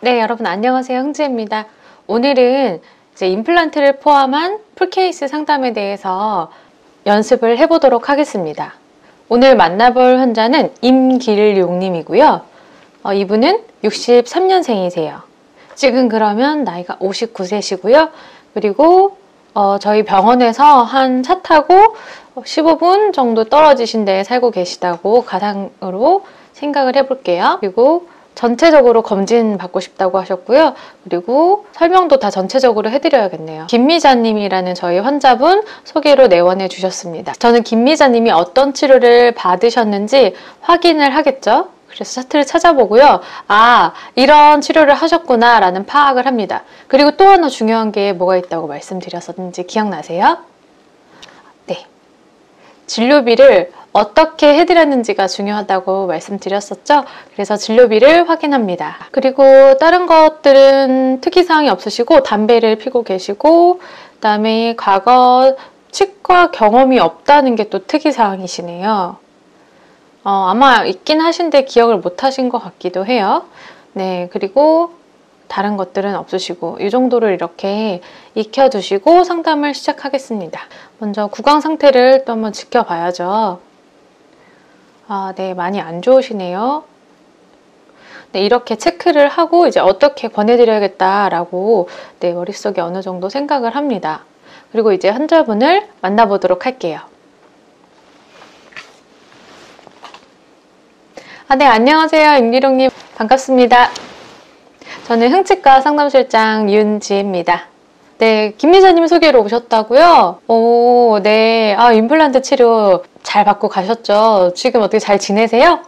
네, 여러분 안녕하세요. 흥지입니다. 오늘은 이제 임플란트를 포함한 풀케이스 상담에 대해서 연습을 해보도록 하겠습니다. 오늘 만나볼 환자는 임길용님이고요. 이분은 63년생이세요. 지금 그러면 나이가 59세시고요. 그리고 저희 병원에서 한 차 타고 15분 정도 떨어지신 데에 살고 계시다고 가상으로 생각을 해볼게요. 그리고 전체적으로 검진 받고 싶다고 하셨고요. 그리고 설명도 다 전체적으로 해드려야겠네요. 김미자님이라는 저희 환자분 소개로 내원해 주셨습니다. 저는 김미자님이 어떤 치료를 받으셨는지 확인을 하겠죠. 그래서 차트를 찾아보고요. 아, 이런 치료를 하셨구나 라는 파악을 합니다. 그리고 또 하나 중요한 게 뭐가 있다고 말씀드렸었는지 기억나세요? 네, 진료비를 어떻게 해드렸는지가 중요하다고 말씀드렸었죠. 그래서 진료비를 확인합니다. 그리고 다른 것들은 특이사항이 없으시고 담배를 피고 계시고 그다음에 과거 치과 경험이 없다는 게 또 특이사항이시네요. 아마 있긴 하신데 기억을 못 하신 것 같기도 해요. 네, 그리고 다른 것들은 없으시고 이 정도를 이렇게 익혀두시고 상담을 시작하겠습니다. 먼저 구강 상태를 또 한번 지켜봐야죠. 네, 많이 안 좋으시네요. 네, 이렇게 체크를 하고 이제 어떻게 권해드려야겠다라고 네, 머릿속에 어느 정도 생각을 합니다. 그리고 이제 환자분을 만나보도록 할게요. 네, 안녕하세요. 임기룡님 반갑습니다. 저는 흥치과 상담실장 윤지입니다. 네, 김미자님 소개로 오셨다고요? 오, 네. 임플란트 치료 잘 받고 가셨죠? 지금 어떻게 잘 지내세요?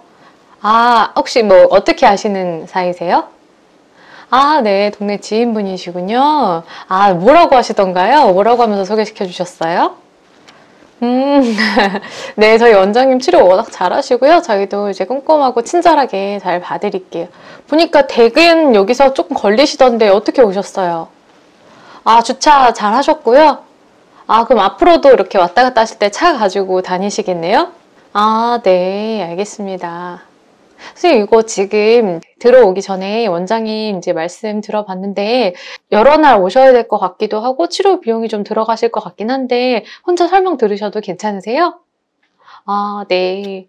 혹시 뭐 어떻게 아시는 사이세요? 네, 동네 지인분이시군요. 뭐라고 하시던가요? 뭐라고 하면서 소개시켜 주셨어요? 네, 저희 원장님 치료 워낙 잘하시고요. 저희도 이제 꼼꼼하고 친절하게 잘 봐드릴게요. 보니까 댁은 여기서 조금 걸리시던데 어떻게 오셨어요? 주차 잘 하셨고요. 그럼 앞으로도 이렇게 왔다 갔다 하실 때 차 가지고 다니시겠네요? 네, 알겠습니다. 선생님, 이거 지금 들어오기 전에 원장님 이제 말씀 들어봤는데 여러 날 오셔야 될 것 같기도 하고 치료 비용이 좀 들어가실 것 같긴 한데 혼자 설명 들으셔도 괜찮으세요? 네.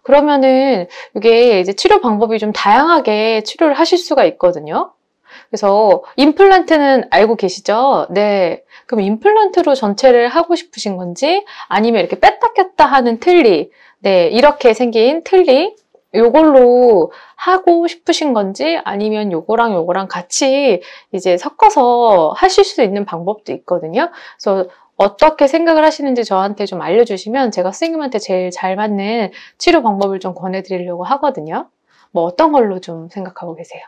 그러면은 이게 이제 치료 방법이 좀 다양하게 치료를 하실 수가 있거든요. 그래서 임플란트는 알고 계시죠? 네. 그럼 임플란트로 전체를 하고 싶으신 건지 아니면 이렇게 뺐다 꼈다 하는 틀니, 네, 이렇게 생긴 틀니 요걸로 하고 싶으신 건지 아니면 요거랑 요거랑 같이 이제 섞어서 하실 수 있는 방법도 있거든요. 그래서 어떻게 생각을 하시는지 저한테 좀 알려주시면 제가 선생님한테 제일 잘 맞는 치료 방법을 좀 권해드리려고 하거든요. 뭐 어떤 걸로 좀 생각하고 계세요?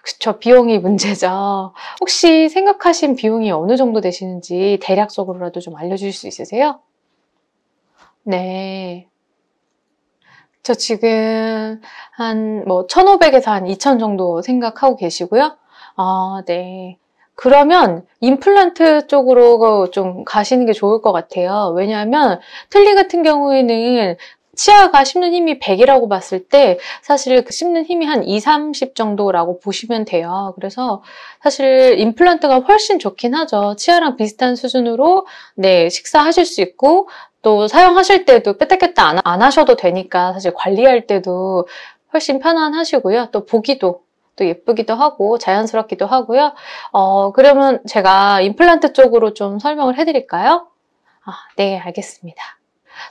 그쵸, 비용이 문제죠. 혹시 생각하신 비용이 어느 정도 되시는지 대략적으로라도 좀 알려주실 수 있으세요? 네. 저 지금 한 1,500에서 한 2,000 정도 생각하고 계시고요. 네. 그러면 임플란트 쪽으로 좀 가시는 게 좋을 것 같아요. 왜냐하면 틀니 같은 경우에는 치아가 씹는 힘이 100이라고 봤을 때 사실 그 씹는 힘이 한 2, 30 정도라고 보시면 돼요. 그래서 사실 임플란트가 훨씬 좋긴 하죠. 치아랑 비슷한 수준으로 네, 식사하실 수 있고 또 사용하실 때도 뺐다 꼈다 안 하셔도 되니까 사실 관리할 때도 훨씬 편안하시고요. 또 보기도 또 예쁘기도 하고 자연스럽기도 하고요. 그러면 제가 임플란트 쪽으로 좀 설명을 해드릴까요? 네, 알겠습니다.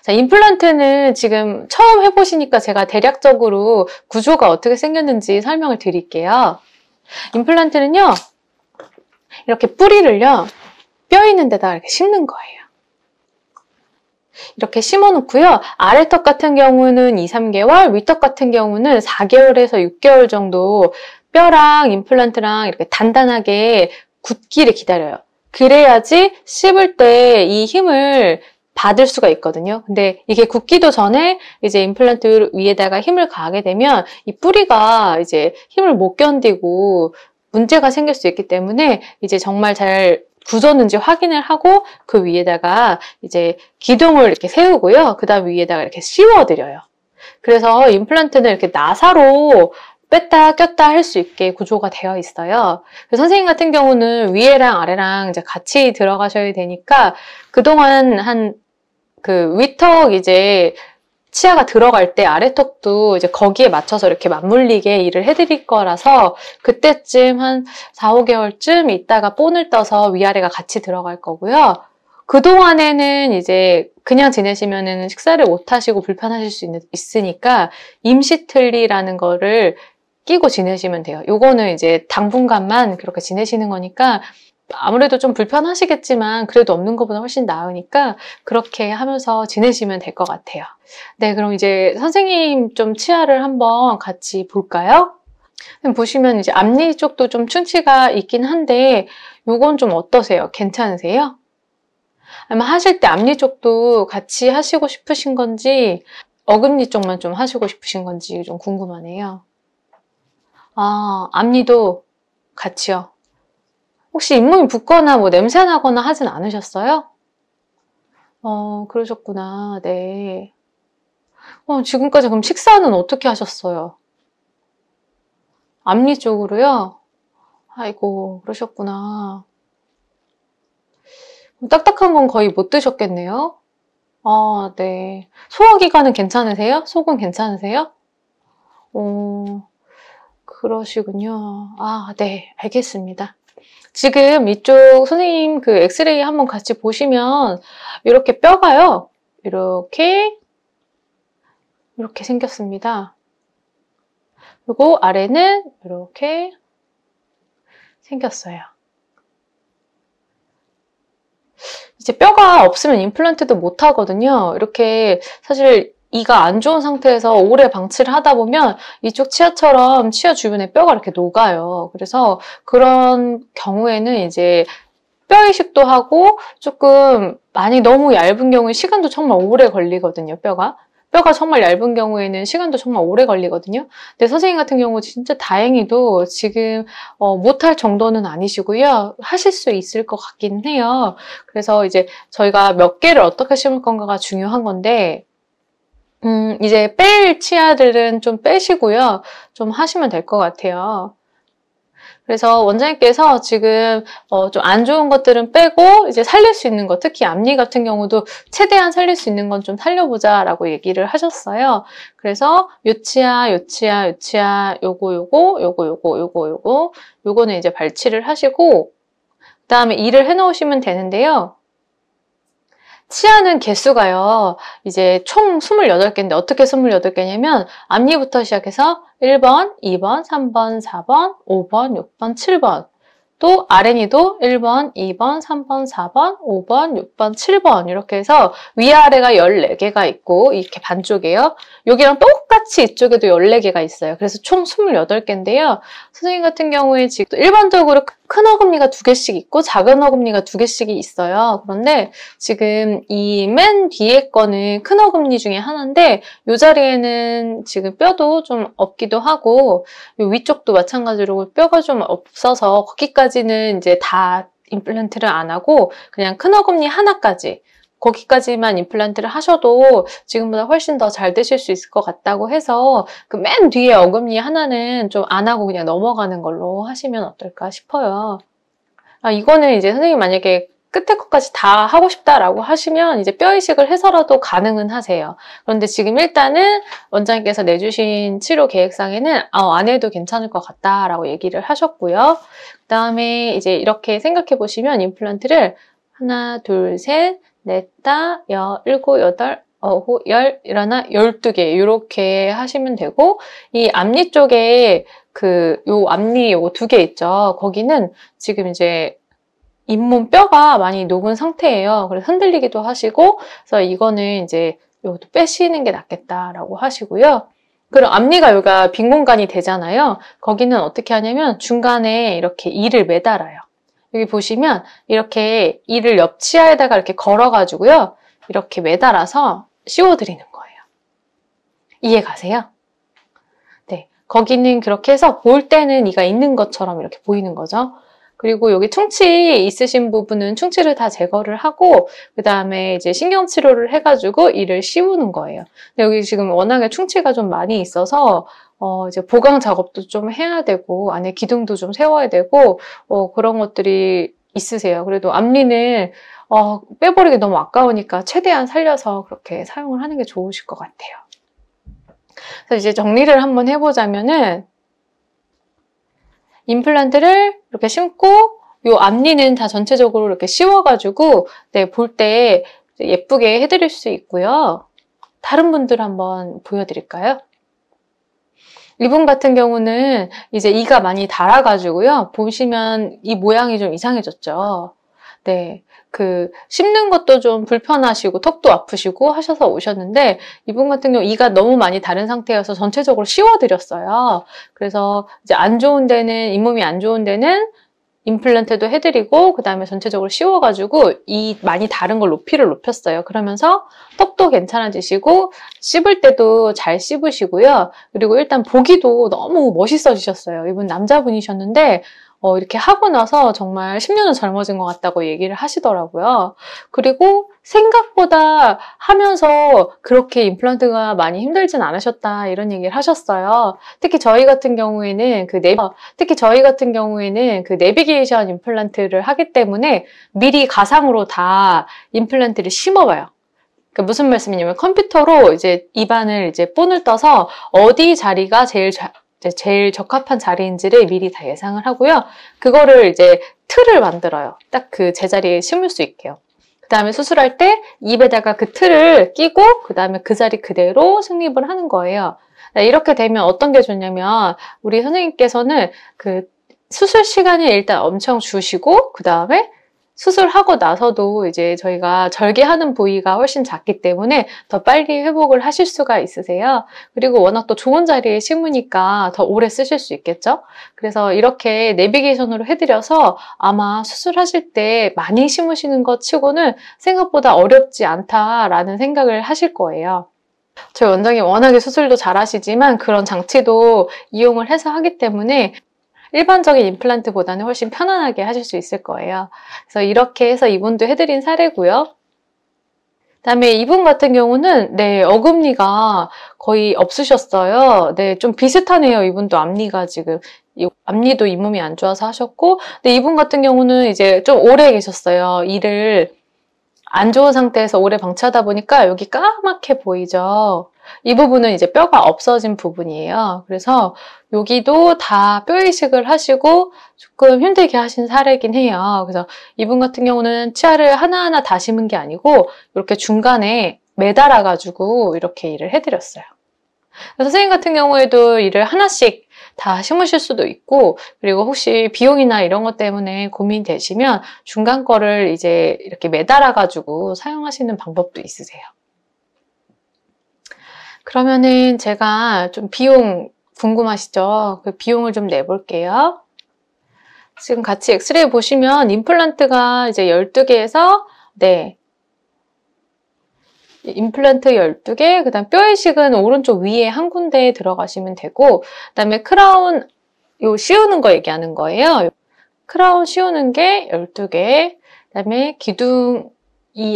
자, 임플란트는 지금 처음 해보시니까 제가 대략적으로 구조가 어떻게 생겼는지 설명을 드릴게요. 임플란트는요, 이렇게 뿌리를요, 뼈 있는 데다가 이렇게 심는 거예요. 이렇게 심어놓고요. 아래턱 같은 경우는 2, 3개월, 위턱 같은 경우는 4개월에서 6개월 정도 뼈랑 임플란트랑 이렇게 단단하게 굳기를 기다려요. 그래야지 씹을 때 이 힘을 받을 수가 있거든요. 근데 이게 굳기도 전에 이제 임플란트 위에다가 힘을 가하게 되면 이 뿌리가 이제 힘을 못 견디고 문제가 생길 수 있기 때문에 이제 정말 잘 굳었는지 확인을 하고 그 위에다가 이제 기둥을 이렇게 세우고요. 그 다음 위에다가 이렇게 씌워드려요. 그래서 임플란트는 이렇게 나사로 뺐다 꼈다 할 수 있게 구조가 되어 있어요. 선생님 같은 경우는 위에랑 아래랑 이제 같이 들어가셔야 되니까 그동안 한 그 위턱 이제 치아가 들어갈 때 아래턱도 이제 거기에 맞춰서 이렇게 맞물리게 일을 해드릴 거라서 그때쯤 한 4, 5개월쯤 있다가 본을 떠서 위아래가 같이 들어갈 거고요. 그동안에는 이제 그냥 지내시면은 식사를 못 하시고 불편하실 수 있으니까 임시틀니라는 거를 끼고 지내시면 돼요. 요거는 이제 당분간만 그렇게 지내시는 거니까 아무래도 좀 불편하시겠지만 그래도 없는 것보다 훨씬 나으니까 그렇게 하면서 지내시면 될 것 같아요. 네, 그럼 이제 선생님 좀 치아를 한번 같이 볼까요? 보시면 이제 앞니 쪽도 좀 충치가 있긴 한데 요건 좀 어떠세요? 괜찮으세요? 아마 하실 때 앞니 쪽도 같이 하시고 싶으신 건지 어금니 쪽만 좀 하시고 싶으신 건지 좀 궁금하네요. 아, 앞니도 같이요. 혹시 잇몸이 붓거나 뭐 냄새 나거나 하진 않으셨어요? 그러셨구나. 네. 지금까지 그럼 식사는 어떻게 하셨어요? 앞니 쪽으로요? 아이고, 그러셨구나. 딱딱한 건 거의 못 드셨겠네요? 아, 네. 소화기관은 괜찮으세요? 속은 괜찮으세요? 그러시군요. 아, 네. 알겠습니다. 지금 이쪽 선생님 그 엑스레이 한번 같이 보시면 이렇게 뼈가요. 이렇게 생겼습니다. 그리고 아래는 이렇게 생겼어요. 이제 뼈가 없으면 임플란트도 못 하거든요. 이렇게 사실 이가 안 좋은 상태에서 오래 방치를 하다 보면 이쪽 치아처럼 치아 주변에 뼈가 이렇게 녹아요. 그래서 그런 경우에는 이제 뼈 이식도 하고 조금 많이 너무 얇은 경우에 시간도 정말 오래 걸리거든요, 뼈가. 뼈가 정말 얇은 경우에는 시간도 정말 오래 걸리거든요. 근데 선생님 같은 경우 진짜 다행히도 지금 못할 정도는 아니시고요. 하실 수 있을 것 같긴 해요. 그래서 이제 저희가 몇 개를 어떻게 심을 건가가 중요한 건데 이제 뺄 치아들은 좀 빼시고요. 좀 하시면 될 것 같아요. 그래서 원장님께서 지금 좀 안 좋은 것들은 빼고 이제 살릴 수 있는 것, 특히 앞니 같은 경우도 최대한 살릴 수 있는 건 좀 살려보자라고 얘기를 하셨어요. 그래서 요 치아, 요 치아, 요 치아, 요거는 이제 발치를 하시고 그다음에 일을 해놓으시면 되는데요. 치아는 개수가요, 이제 총 28개인데 어떻게 28개냐면 앞니부터 시작해서 1번, 2번, 3번, 4번, 5번, 6번, 7번 또 아랫니도 1번, 2번, 3번, 4번, 5번, 6번, 7번 이렇게 해서 위아래가 14개가 있고 이렇게 반쪽이에요. 여기랑 똑같이 이쪽에도 14개가 있어요. 그래서 총 28개인데요. 선생님 같은 경우에 지금 일반적으로 큰 어금니가 2개씩 있고 작은 어금니가 2개씩이 있어요. 그런데 지금 이 맨 뒤에 거는 큰 어금니 중에 하나인데 이 자리에는 지금 뼈도 좀 없기도 하고 이 위쪽도 마찬가지로 뼈가 좀 없어서 거기까지는 이제 다 임플란트를 안 하고 그냥 큰 어금니 하나까지 거기까지만 임플란트를 하셔도 지금보다 훨씬 더 잘 되실 수 있을 것 같다고 해서 그 맨 뒤에 어금니 하나는 좀 안 하고 그냥 넘어가는 걸로 하시면 어떨까 싶어요. 이거는 이제 선생님 만약에 끝에 것까지 다 하고 싶다라고 하시면 이제 뼈 이식을 해서라도 가능은 하세요. 그런데 지금 일단은 원장님께서 내주신 치료 계획상에는 안 해도 괜찮을 것 같다라고 얘기를 하셨고요. 그 다음에 이제 이렇게 생각해 보시면 임플란트를 하나, 둘, 셋, 넷, 다, 일곱, 여덟, 아홉, 열, 일어나 12개 이렇게 하시면 되고 이 앞니 쪽에 요 앞니 요거 2개 있죠. 거기는 지금 이제 잇몸 뼈가 많이 녹은 상태예요. 그래서 흔들리기도 하시고 그래서 이거는 이제 요것도 빼시는 게 낫겠다라고 하시고요. 그럼 앞니가 여기가 빈 공간이 되잖아요. 거기는 어떻게 하냐면 중간에 이렇게 이를 매달아요. 여기 보시면 이렇게 이를 옆 치아에다가 이렇게 걸어가지고요. 이렇게 매달아서 씌워드리는 거예요. 이해 가세요? 네, 거기는 그렇게 해서 볼 때는 이가 있는 것처럼 이렇게 보이는 거죠. 그리고 여기 충치 있으신 부분은 충치를 다 제거를 하고 그 다음에 이제 신경치료를 해가지고 이를 씌우는 거예요. 근데 여기 지금 워낙에 충치가 좀 많이 있어서 이제 보강 작업도 좀 해야 되고, 안에 기둥도 좀 세워야 되고, 그런 것들이 있으세요. 그래도 앞니는, 빼버리기 너무 아까우니까 최대한 살려서 그렇게 사용을 하는 게 좋으실 것 같아요. 그래서 이제 정리를 한번 해보자면은, 임플란트를 이렇게 심고, 요 앞니는 다 전체적으로 이렇게 씌워가지고, 네, 볼 때 예쁘게 해드릴 수 있고요. 다른 분들 한번 보여드릴까요? 이분 같은 경우는 이제 이가 많이 닳아가지고요. 보시면 이 모양이 좀 이상해졌죠. 네. 씹는 것도 좀 불편하시고 턱도 아프시고 하셔서 오셨는데 이분 같은 경우 이가 너무 많이 다른 상태여서 전체적으로 씌워드렸어요. 그래서 이제 안 좋은 데는, 잇몸이 안 좋은 데는 임플란트도 해드리고 그 다음에 전체적으로 씌워가지고 이 많이 다른 걸 높이를 높였어요. 그러면서 턱도 괜찮아지시고 씹을 때도 잘 씹으시고요. 그리고 일단 보기도 너무 멋있어지셨어요. 이분 남자분이셨는데 이렇게 하고 나서 정말 10년은 젊어진 것 같다고 얘기를 하시더라고요. 그리고 생각보다 하면서 그렇게 임플란트가 많이 힘들진 않으셨다 이런 얘기를 하셨어요. 특히 저희 같은 경우에는 그 내비게이션 임플란트를 하기 때문에 미리 가상으로 다 임플란트를 심어봐요. 그러니까 무슨 말씀이냐면 컴퓨터로 이제 입안을 이제 본을 떠서 어디 자리가 제일 적합한 자리인지를 미리 다 예상을 하고요. 그거를 이제 틀을 만들어요. 딱 그 제자리에 심을 수 있게요. 그 다음에 수술할 때 입에다가 그 틀을 끼고 그 다음에 그 자리 그대로 승립을 하는 거예요. 이렇게 되면 어떤 게 좋냐면 우리 선생님께서는 그 수술 시간을 일단 엄청 주시고 그 다음에 수술하고 나서도 이제 저희가 절개하는 부위가 훨씬 작기 때문에 더 빨리 회복을 하실 수가 있으세요. 그리고 워낙 또 좋은 자리에 심으니까 더 오래 쓰실 수 있겠죠? 그래서 이렇게 내비게이션으로 해드려서 아마 수술하실 때 많이 심으시는 것 치고는 생각보다 어렵지 않다라는 생각을 하실 거예요. 저희 원장님 워낙에 수술도 잘하시지만 그런 장치도 이용을 해서 하기 때문에 일반적인 임플란트보다는 훨씬 편안하게 하실 수 있을 거예요. 그래서 이렇게 해서 이분도 해드린 사례고요. 그다음에 이분 같은 경우는 어금니가 거의 없으셨어요. 좀 비슷하네요. 이분도 앞니가 지금 앞니도 잇몸이 안 좋아서 하셨고, 근데 이분 같은 경우는 이제 좀 오래 계셨어요. 이를 안 좋은 상태에서 오래 방치하다 보니까 여기 까맣게 보이죠. 이 부분은 이제 뼈가 없어진 부분이에요. 그래서 여기도 다 뼈 이식을 하시고 조금 힘들게 하신 사례긴 해요. 그래서 이분 같은 경우는 치아를 하나하나 다 심은 게 아니고 이렇게 중간에 매달아가지고 이렇게 일을 해드렸어요. 선생님 같은 경우에도 이를 하나씩 다 심으실 수도 있고, 그리고 혹시 비용이나 이런 것 때문에 고민되시면 중간 거를 이제 이렇게 매달아가지고 사용하시는 방법도 있으세요. 그러면은 제가 좀 비용 궁금하시죠? 그 비용을 좀 내볼게요. 지금 같이 엑스레이 보시면 임플란트가 이제 12개에서 임플란트 12개, 그 다음 뼈 이식은 오른쪽 위에 한 군데에 들어가시면 되고, 그 다음에 크라운 씌우는 거 얘기하는 거예요. 크라운 씌우는 게 12개, 그 다음에 기둥,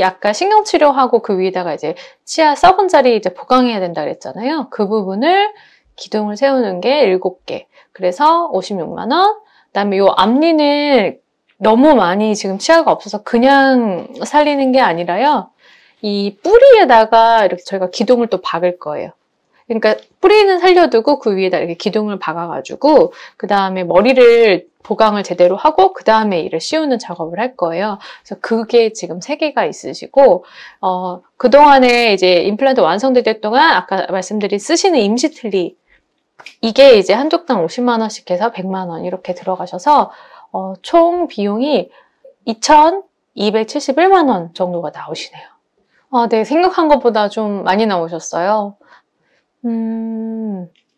아까 신경치료하고 그 위에다가 이제 치아 썩은 자리 이제 보강해야 된다 그랬잖아요. 그 부분을 기둥을 세우는 게 7개. 그래서 56만 원. 그 다음에 요 앞니는 너무 많이 지금 치아가 없어서 그냥 살리는 게 아니라요. 이 뿌리에다가 이렇게 저희가 기둥을 또 박을 거예요. 그러니까 뿌리는 살려두고 그 위에다 이렇게 기둥을 박아가지고 그 다음에 머리를 보강을 제대로 하고 그 다음에 이를 씌우는 작업을 할 거예요. 그래서 그게 지금 3개가 있으시고 그동안에 이제 임플란트 완성될 동안 아까 말씀드린 쓰시는 임시틀리 이게 이제 한쪽당 50만 원씩 해서 100만 원 이렇게 들어가셔서 총 비용이 2,271만 원 정도가 나오시네요. 네, 생각한 것보다 좀 많이 나오셨어요.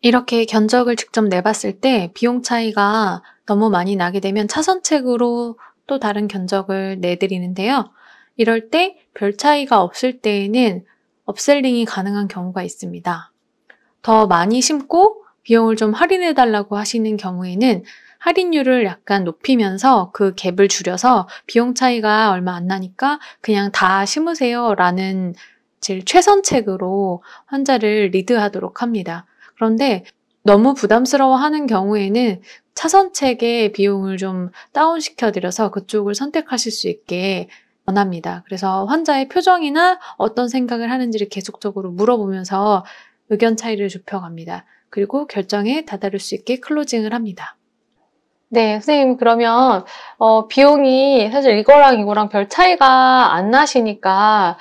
이렇게 견적을 직접 내봤을 때 비용 차이가 너무 많이 나게 되면 차선책으로 또 다른 견적을 내드리는데요. 이럴 때 별 차이가 없을 때에는 업셀링이 가능한 경우가 있습니다. 더 많이 심고 비용을 좀 할인해달라고 하시는 경우에는 할인율을 약간 높이면서 그 갭을 줄여서 비용 차이가 얼마 안 나니까 그냥 다 심으세요 라는 제일 최선책으로 환자를 리드하도록 합니다. 그런데 너무 부담스러워하는 경우에는 차선책의 비용을 좀 다운시켜드려서 그쪽을 선택하실 수 있게 권합니다. 그래서 환자의 표정이나 어떤 생각을 하는지를 계속적으로 물어보면서 의견 차이를 좁혀갑니다. 그리고 결정에 다다를 수 있게 클로징을 합니다. 네, 선생님 그러면 비용이 사실 이거랑 별 차이가 안 나시니까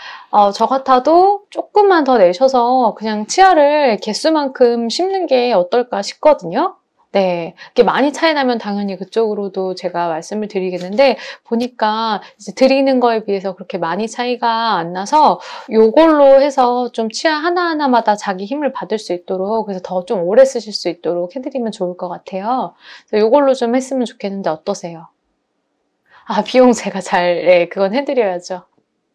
저 같아도 조금만 더 내셔서 그냥 치아를 개수만큼 심는 게 어떨까 싶거든요. 네, 이게 많이 차이 나면 당연히 그쪽으로도 제가 말씀을 드리겠는데 보니까 이제 드리는 거에 비해서 그렇게 많이 차이가 안 나서 요걸로 해서 좀 치아 하나하나마다 자기 힘을 받을 수 있도록 그래서 더 좀 오래 쓰실 수 있도록 해드리면 좋을 것 같아요. 그래서 요걸로 좀 했으면 좋겠는데 어떠세요? 아, 비용 제가 네, 그건 해드려야죠.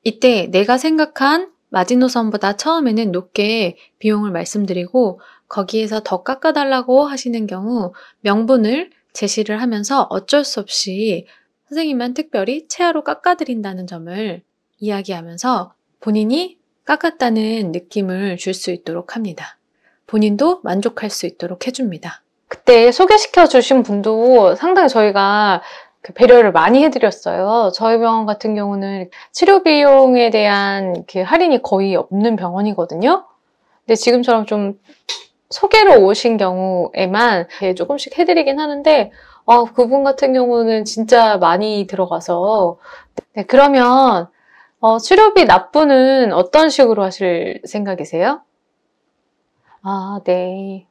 이때 내가 생각한 마지노선보다 처음에는 높게 비용을 말씀드리고 거기에서 더 깎아달라고 하시는 경우 명분을 제시를 하면서 어쩔 수 없이 선생님만 특별히 최하로 깎아드린다는 점을 이야기하면서 본인이 깎았다는 느낌을 줄 수 있도록 합니다. 본인도 만족할 수 있도록 해줍니다. 그때 소개시켜 주신 분도 상당히 저희가 배려를 많이 해드렸어요. 저희 병원 같은 경우는 치료 비용에 대한 할인이 거의 없는 병원이거든요. 근데 지금처럼 좀 소개로 오신 경우에만 조금씩 해드리긴 하는데 그분 같은 경우는 진짜 많이 들어가서 네, 그러면 치료비 납부는 어떤 식으로 하실 생각이세요? 아, 네.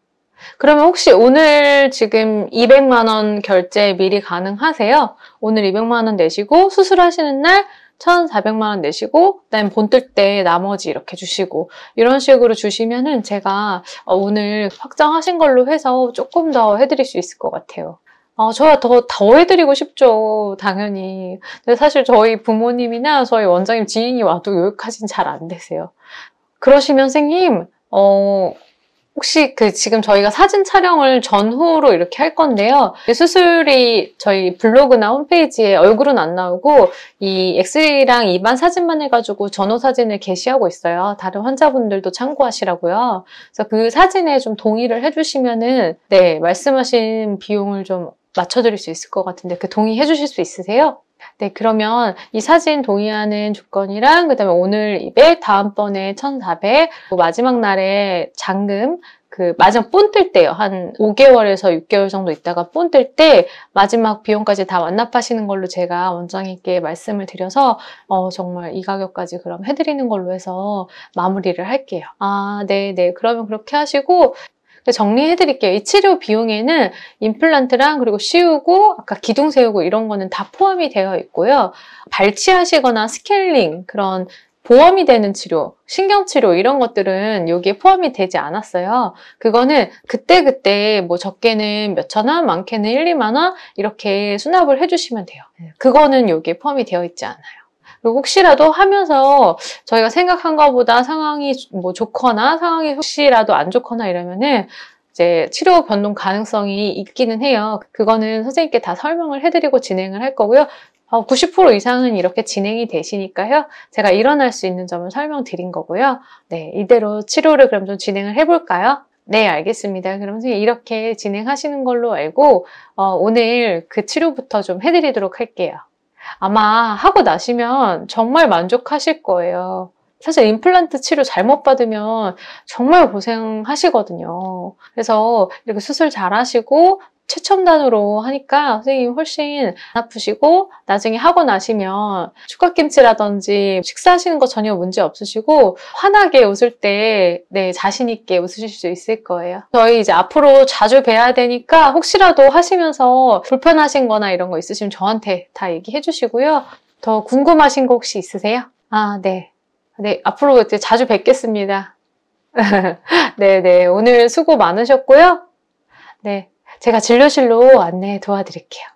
그러면 혹시 오늘 지금 200만 원 결제 미리 가능하세요? 오늘 200만 원 내시고 수술하시는 날 1,400만 원 내시고 그다음에 본 뜰 때 나머지 이렇게 주시고 이런 식으로 주시면은 제가 오늘 확정하신 걸로 해서 조금 더 해드릴 수 있을 것 같아요. 저야 더 해드리고 싶죠, 당연히. 근데 사실 저희 부모님이나 저희 원장님 지인이 와도 여기까지는 잘 안 되세요. 그러시면 선생님, 혹시 지금 저희가 사진 촬영을 전후로 이렇게 할 건데요. 수술이 저희 블로그나 홈페이지에 얼굴은 안 나오고 이 엑스레이랑 입안 사진만 해가지고 전후 사진을 게시하고 있어요. 다른 환자분들도 참고하시라고요. 그래서 그 사진에 좀 동의를 해주시면은 네, 말씀하신 비용을 좀 맞춰드릴 수 있을 것 같은데 그 동의해 주실 수 있으세요? 네, 그러면 이 사진 동의하는 조건이랑 그다음에 오늘 200, 다음번에 1,400, 마지막 날에 잔금 마지막 본 뜰 때요. 한 5개월에서 6개월 정도 있다가 본 뜰 때 마지막 비용까지 다 완납하시는 걸로 제가 원장님께 말씀을 드려서 정말 이 가격까지 그럼 해드리는 걸로 해서 마무리를 할게요. 아, 네네. 그러면 그렇게 하시고 정리해드릴게요. 이 치료 비용에는 임플란트랑 그리고 씌우고 아까 기둥 세우고 이런 거는 다 포함이 되어 있고요. 발치하시거나 스케일링 그런 보험이 되는 치료, 신경치료 이런 것들은 여기에 포함이 되지 않았어요. 그거는 그때그때 뭐 적게는 몇천 원, 많게는 1, 2만 원 이렇게 수납을 해주시면 돼요. 그거는 여기에 포함이 되어 있지 않아요. 그리고 혹시라도 하면서 저희가 생각한 것보다 상황이 뭐 좋거나 상황이 혹시라도 안 좋거나 이러면은 이제 치료 변동 가능성이 있기는 해요. 그거는 선생님께 다 설명을 해드리고 진행을 할 거고요. 90% 이상은 이렇게 진행이 되시니까요. 제가 일어날 수 있는 점을 설명드린 거고요. 네, 이대로 치료를 그럼 좀 진행을 해볼까요? 네, 알겠습니다. 그럼 선생님 이렇게 진행하시는 걸로 알고 오늘 그 치료부터 좀 해드리도록 할게요. 아마 하고 나시면 정말 만족하실 거예요. 사실 임플란트 치료 잘못 받으면 정말 고생하시거든요. 그래서 이렇게 수술 잘 하시고 최첨단으로 하니까 선생님 훨씬 안 아프시고 나중에 하고 나시면 축갓김치라든지 식사하시는 거 전혀 문제 없으시고 환하게 웃을 때 네, 자신 있게 웃으실 수 있을 거예요. 저희 이제 앞으로 자주 뵈야 되니까 혹시라도 하시면서 불편하신 거나 이런 거 있으시면 저한테 다 얘기해 주시고요. 더 궁금하신 거 혹시 있으세요? 아, 네. 네, 앞으로 이제 자주 뵙겠습니다. 네네, 오늘 수고 많으셨고요. 네. 제가 진료실로 안내 도와드릴게요.